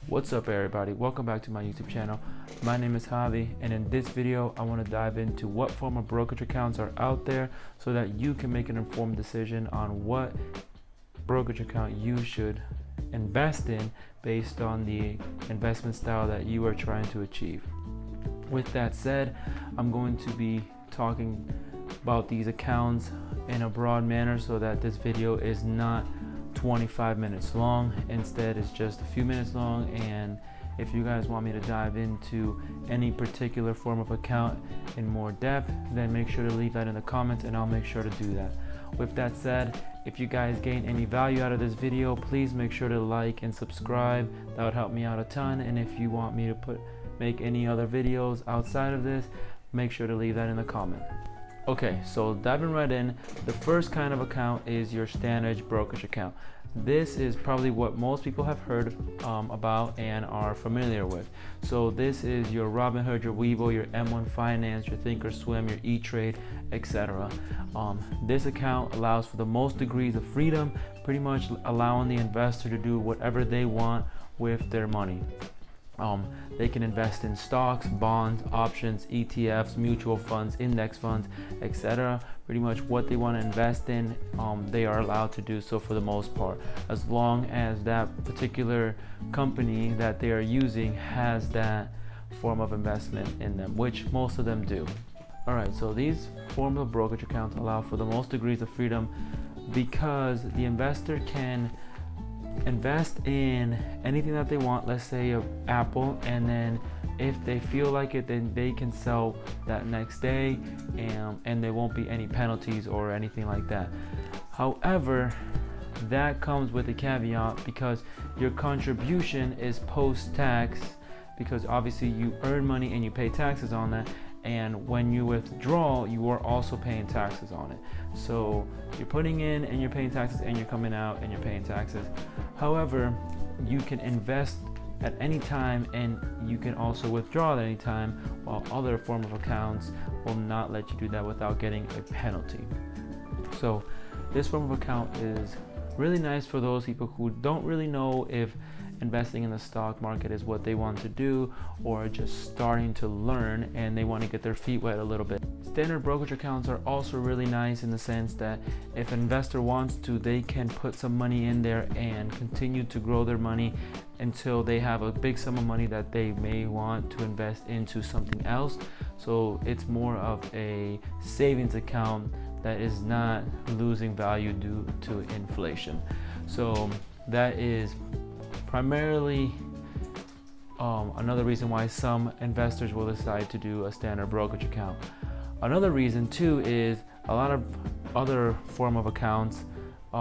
What's up everybody, welcome back to my YouTube channel. My name is Javi, and in this video I want to dive into what form of brokerage accounts are out there so that you can make an informed decision on what brokerage account you should invest in based on the investment style that you are trying to achieve. With that said, I'm going to be talking about these accounts in a broad manner so that this video is not 25 minutes long. Instead, it's just a few minutes long, and if you guys want me to dive into any particular form of account in more depth, then make sure to leave that in the comments and I'll make sure to do that. With that said, if you guys gain any value out of this video, please make sure to like and subscribe. That would help me out a ton. And if you want me to make any other videos outside of this, make sure to leave that in the comment. Okay, so diving right in, the first kind of account is your standard brokerage account. This is probably what most people have heard about and are familiar with. So this is your Robinhood, your Webull, your M1 Finance, your Thinkorswim, your E-Trade, etc. This account allows for the most degrees of freedom, pretty much allowing the investor to do whatever they want with their money. They can invest in stocks, bonds, options, ETFs, mutual funds, index funds, etc. Pretty much what they want to invest in, they are allowed to do so for the most part, as long as that particular company that they are using has that form of investment in them, which most of them do. Alright, so these forms of brokerage accounts allow for the most degrees of freedom because the investor can invest in anything that they want, let's say Apple, and then if they feel like it, then they can sell that next day, and there won't be any penalties or anything like that. However, that comes with a caveat because your contribution is post-tax, because obviously you earn money and you pay taxes on that, and when you withdraw you are also paying taxes on it. So you're putting in and you're paying taxes, and you're coming out and you're paying taxes. However, you can invest at any time and you can also withdraw at any time, while other form of accounts will not let you do that without getting a penalty. So this form of account is really nice for those people who don't really know if investing in the stock market is what they want to do, or just starting to learn and they want to get their feet wet a little bit. Standard brokerage accounts are also really nice in the sense that if an investor wants to, they can put some money in there and continue to grow their money until they have a big sum of money that they may want to invest into something else. So it's more of a savings account that is not losing value due to inflation. So that is primarily another reason why some investors will decide to do a standard brokerage account. Another reason too is a lot of other form of accounts that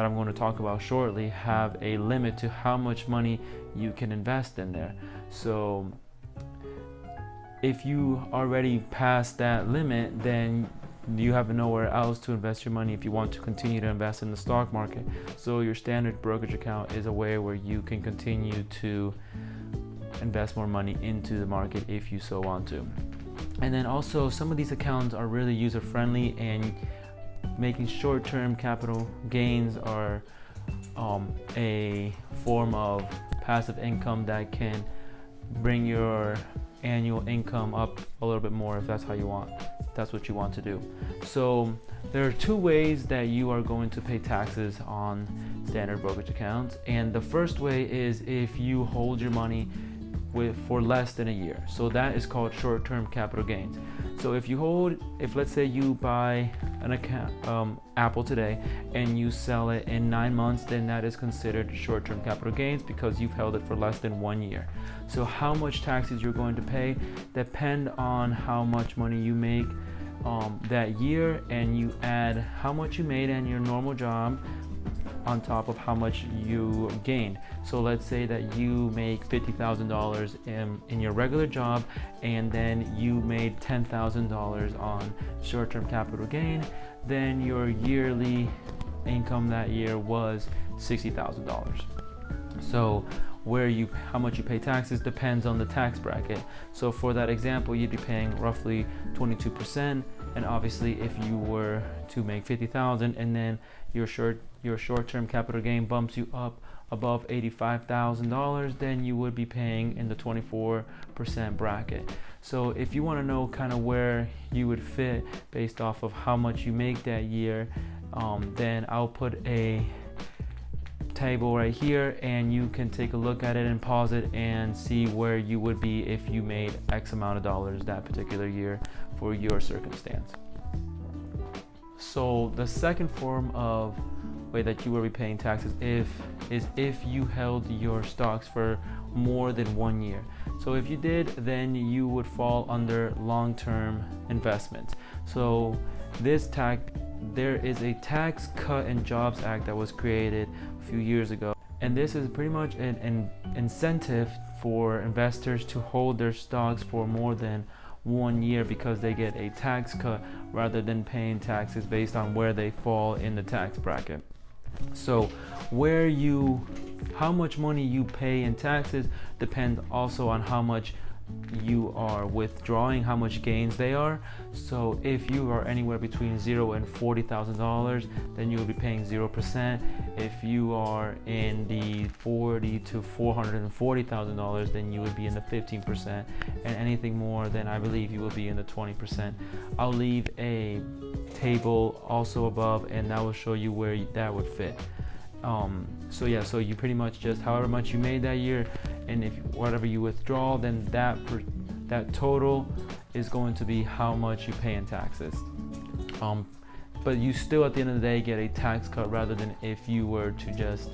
I'm going to talk about shortly have a limit to how much money you can invest in there. So if you already passed that limit, then you have nowhere else to invest your money if you want to continue to invest in the stock market. So your standard brokerage account is a way where you can continue to invest more money into the market if you so want to. And then also some of these accounts are really user friendly, and making short-term capital gains are a form of passive income that can bring your annual income up a little bit more if that's how you want, that's what you want to do. So there are two ways that you are going to pay taxes on standard brokerage accounts, and the first way is if you hold your money for less than a year. So that is called short-term capital gains. So if let's say you buy an account Apple today and you sell it in 9 months, then that is considered short-term capital gains because you've held it for less than 1 year. So how much taxes you're going to pay depend on how much money you make that year, and you add how much you made and your normal job on top of how much you gained. So let's say that you make $50,000 in your regular job, and then you made $10,000 on short-term capital gain, then your yearly income that year was $60,000. So how much you pay taxes depends on the tax bracket. So for that example, you'd be paying roughly 22%, and obviously if you were to make $50,000 and then your short-term capital gain bumps you up above $85,000, then you would be paying in the 24% bracket. So if you want to know kind of where you would fit based off of how much you make that year, then I'll put a table right here and you can take a look at it and pause it and see where you would be if you made X amount of dollars that particular year for your circumstance. So the second form of way that you will be paying taxes is if you held your stocks for more than 1 year. So if you did, then you would fall under long-term investments. So there is a Tax Cut and Jobs Act that was created a few years ago, and this is pretty much an incentive for investors to hold their stocks for more than 1 year because they get a tax cut rather than paying taxes based on where they fall in the tax bracket. So how much money you pay in taxes depends also on how much you are withdrawing, how much gains they are. So if you are anywhere between $0 and $40,000, then you will be paying 0%. If you are in the $40,000 to $440,000, then you would be in the 15%, and anything more, then I believe you will be in the 20%. I'll leave a table also above, and that will show you where that would fit. So you pretty much just however much you made that year, and if whatever you withdraw, then that total is going to be how much you pay in taxes. But you still at the end of the day get a tax cut rather than if you were to just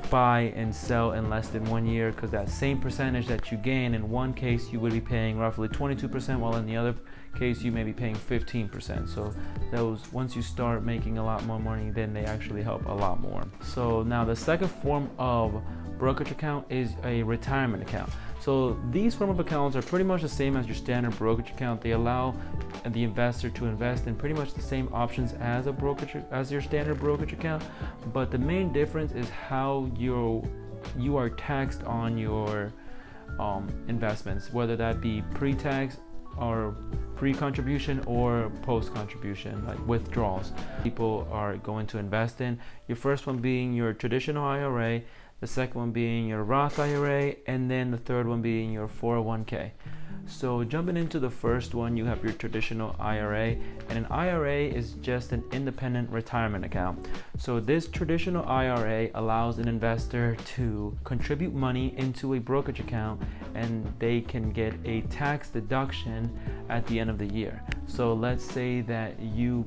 buy and sell in less than 1 year, because that same percentage that you gain in one case you would be paying roughly 22%, while in the other case you may be paying 15%. So those, once you start making a lot more money, then they actually help a lot more. So now the second form of brokerage account is a retirement account. So these form of accounts are pretty much the same as your standard brokerage account. They allow the investor to invest in pretty much the same options as your standard brokerage account, but the main difference is how you are taxed on your investments, whether that be pre-tax or pre-contribution or post-contribution, like withdrawals people are going to invest in. Your first one being your traditional IRA, the second one being your Roth IRA, and then the third one being your 401k. So jumping into the first one, you have your traditional IRA, and an IRA is just an independent retirement account. So this traditional IRA allows an investor to contribute money into a brokerage account, and they can get a tax deduction at the end of the year. So let's say that you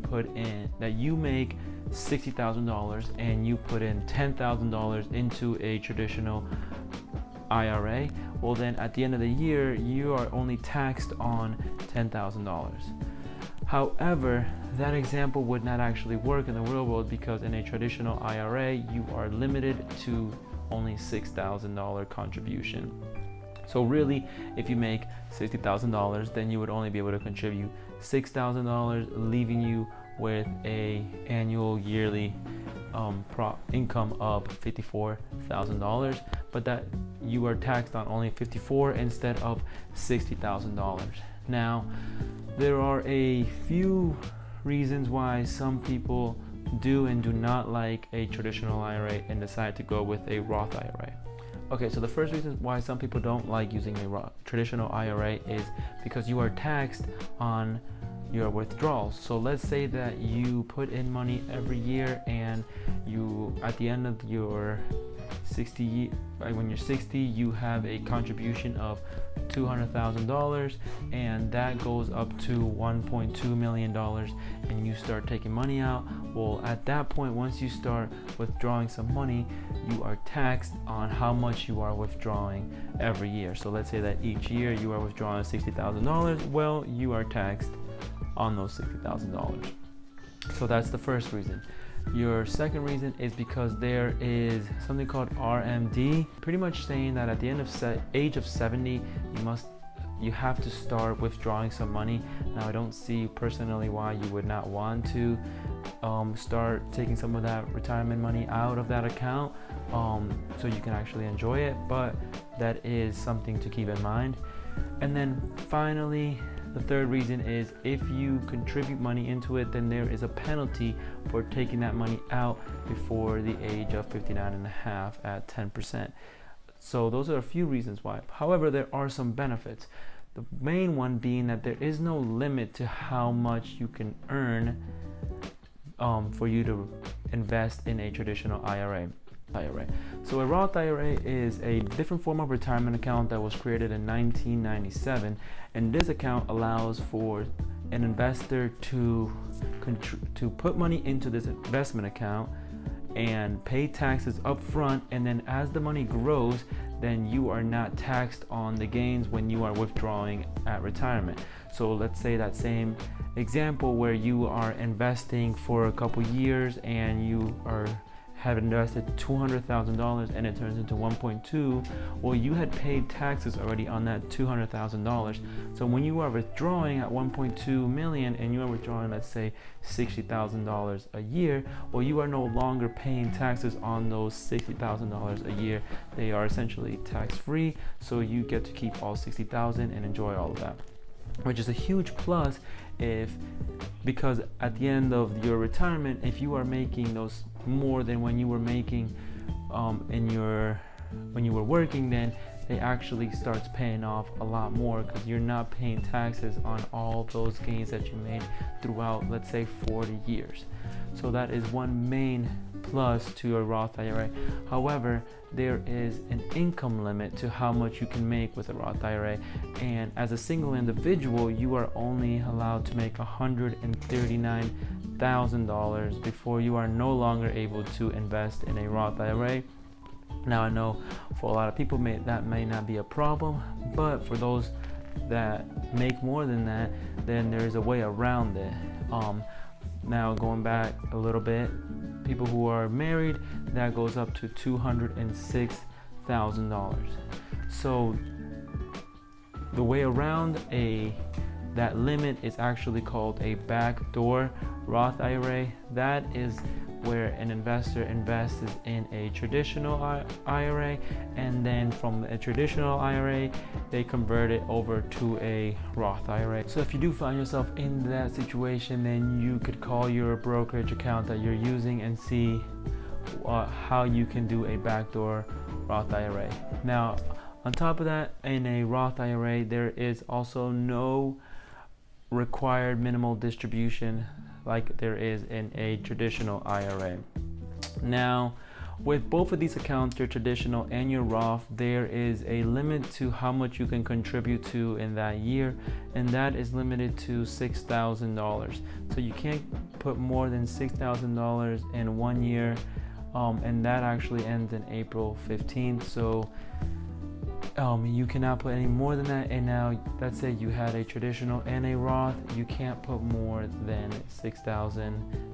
make $60,000 and you put in $10,000 into a traditional IRA. Well, then at the end of the year, you are only taxed on $10,000. However, that example would not actually work in the real world, because in a traditional IRA, you are limited to only $6,000 contribution. So really, if you make $60,000, then you would only be able to contribute $6,000, leaving you with a annual yearly income of $54,000, but that you are taxed on only $54,000 instead of $60,000. Now, there are a few reasons why some people do and do not like a traditional IRA and decide to go with a Roth IRA. Okay, so the first reason why some people don't like using a traditional IRA is because you are taxed on your withdrawals. So let's say that you put in money every year, and you, at the end of your when you're 60, you have a contribution of $200,000, and that goes up to $1.2 million, and you start taking money out. Well, at that point, once you start withdrawing some money, you are taxed on how much you are withdrawing every year. So let's say that each year you are withdrawing $60,000. Well, you are taxed on those $60,000. So that's the first reason. Your second reason is because there is something called RMD, pretty much saying that at the end of age of 70, you have to start withdrawing some money. Now, I don't see personally why you would not want to start taking some of that retirement money out of that account, so you can actually enjoy it, but that is something to keep in mind. And then finally, The third reason is if you contribute money into it, then there is a penalty for taking that money out before the age of 59 and a half at 10%. So those are a few reasons why. However, there are some benefits. The main one being that there is no limit to how much you can earn for you to invest in a traditional IRA. So a Roth IRA is a different form of retirement account that was created in 1997, and this account allows for an investor to put money into this investment account and pay taxes up front, and then as the money grows, then you are not taxed on the gains when you are withdrawing at retirement. So let's say that same example where you are investing for a couple years and you have invested $200,000 and it turns into 1.2. Well, you had paid taxes already on that $200,000. So when you are withdrawing at 1.2 million and you are withdrawing, let's say $60,000 a year, well, you are no longer paying taxes on those $60,000 a year. They are essentially tax-free, so you get to keep all $60,000 and enjoy all of that, which is a huge plus because at the end of your retirement, if you are making those more than when you were making when you were working, then it actually starts paying off a lot more because you're not paying taxes on all those gains that you made throughout, let's say, 40 years. So that is one main plus to a Roth IRA. However, there is an income limit to how much you can make with a Roth IRA, and as a single individual, you are only allowed to make $139,000 before you are no longer able to invest in a Roth IRA. Now, I know for a lot of people that may not be a problem, but for those that make more than that, then there's a way around it. Now, going back a little bit, people who are married, that goes up to $206,000. So the way around that limit is actually called a backdoor Roth IRA. That is where an investor invests in a traditional IRA, and then from a traditional IRA they convert it over to a Roth IRA. So if you do find yourself in that situation, then you could call your brokerage account that you're using and see how you can do a backdoor Roth IRA. Now, on top of that, in a Roth IRA, there is also no required minimal distribution like there is in a traditional IRA. Now, with both of these accounts, your traditional and your Roth, there is a limit to how much you can contribute to in that year, and that is limited to $6,000. So you can't put more than $6,000 in 1 year, and that actually ends in April 15th. So you cannot put any more than that. And now, let's say you had a traditional and a Roth, you can't put more than $6,000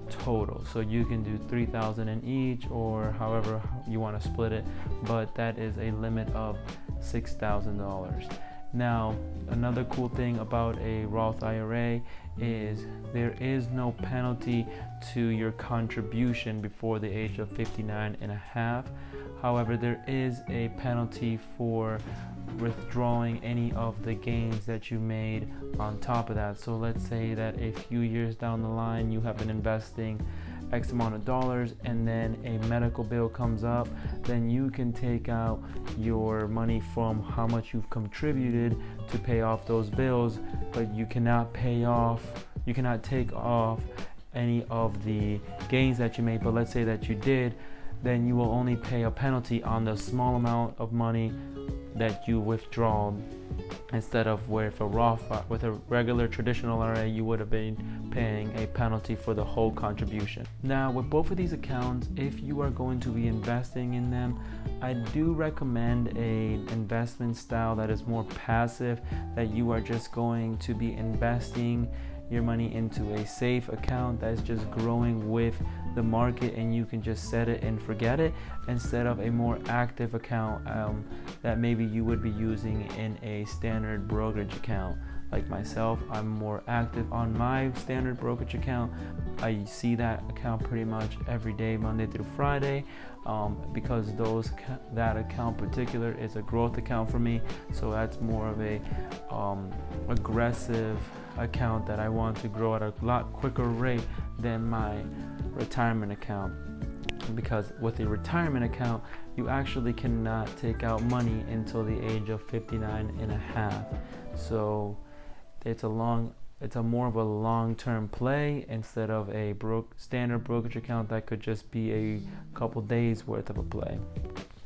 total. So you can do $3,000 in each, or however you want to split it, but that is a limit of $6,000. Now, another cool thing about a Roth IRA is there is no penalty to your contribution before the age of 59 and a half. However, there is a penalty for withdrawing any of the gains that you made on top of that. So let's say that a few years down the line you have been investing X amount of dollars, and then a medical bill comes up, then you can take out your money from how much you've contributed to pay off those bills, but you cannot take off any of the gains that you made. But let's say that you did, then you will only pay a penalty on the small amount of money that you withdraw, instead of where with a regular traditional IRA you would have been paying a penalty for the whole contribution. Now, with both of these accounts, if you are going to be investing in them, I do recommend an investment style that is more passive, that you are just going to be investing your money into a safe account that is just growing with the market, and you can just set it and forget it, instead of a more active account that maybe you would be using in a standard brokerage account. like myself, I'm more active on my standard brokerage account. I see that account pretty much every day, Monday through Friday, because that account particular is a growth account for me. So that's more of a aggressive account that I want to grow at a lot quicker rate than my retirement account. Because with a retirement account, you actually cannot take out money until the age of 59 and a half. So it's a more of a long-term play instead of a standard brokerage account that could just be a couple days worth of a play.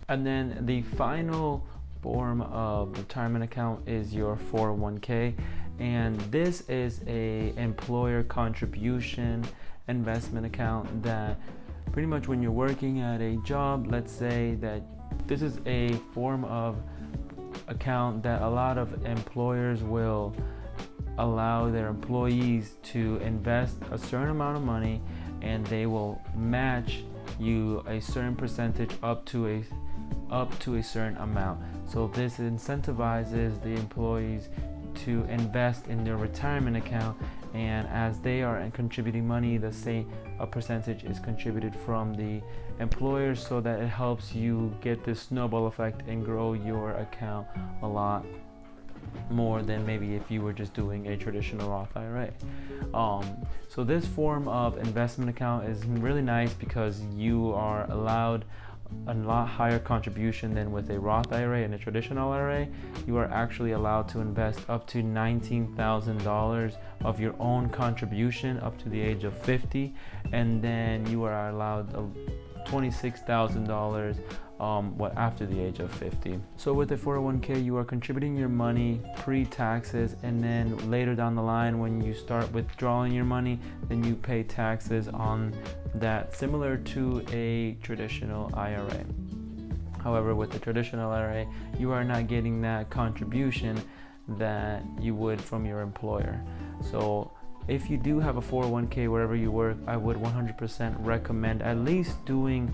And then the final form of retirement account is your 401k, and this is a employer contribution investment account that pretty much when you're working at a job, let's say that this is a form of account that a lot of employers will allow their employees to invest a certain amount of money, and they will match you a certain percentage up to a certain amount. So this incentivizes the employees to invest in their retirement account, and as they are contributing money, the same percentage is contributed from the employer, so that it helps you get this snowball effect and grow your account a lot more than maybe if you were just doing a traditional Roth IRA. So this form of investment account is really nice because you are allowed a lot higher contribution than with a Roth IRA and a traditional IRA. You are actually allowed to invest up to $19,000 of your own contribution up to the age of 50, and then you are allowed $26,000 after the age of 50. So with the 401k, you are contributing your money pre-taxes, and then later down the line when you start withdrawing your money, then you pay taxes on that, similar to a traditional IRA. However, with the traditional IRA, you are not getting that contribution that you would from your employer. So if you do have a 401k wherever you work, I would 100% recommend at least doing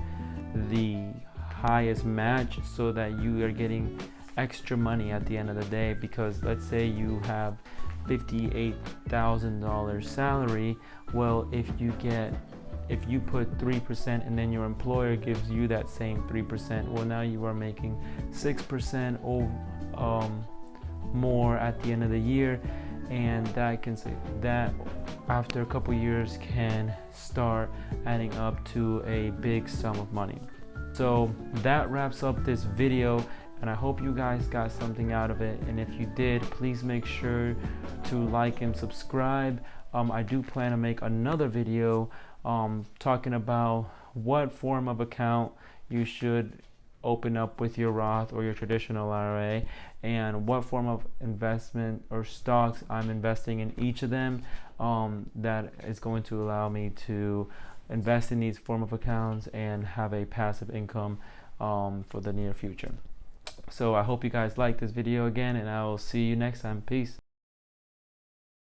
the highest match, so that you are getting extra money at the end of the day. Because let's say you have $58,000 salary, well, if you put 3% and then your employer gives you that same 3%, well, now you are making 6% more at the end of the year, and that after a couple years can start adding up to a big sum of money. So that wraps up this video, and I hope you guys got something out of it, and if you did, please make sure to like and subscribe. I do plan to make another video talking about what form of account you should open up with your Roth or your traditional IRA, and what form of investment or stocks I'm investing in each of them, that is going to allow me to invest in these form of accounts and have a passive income for the near future. So I hope you guys like this video again, and I will see you next time. Peace.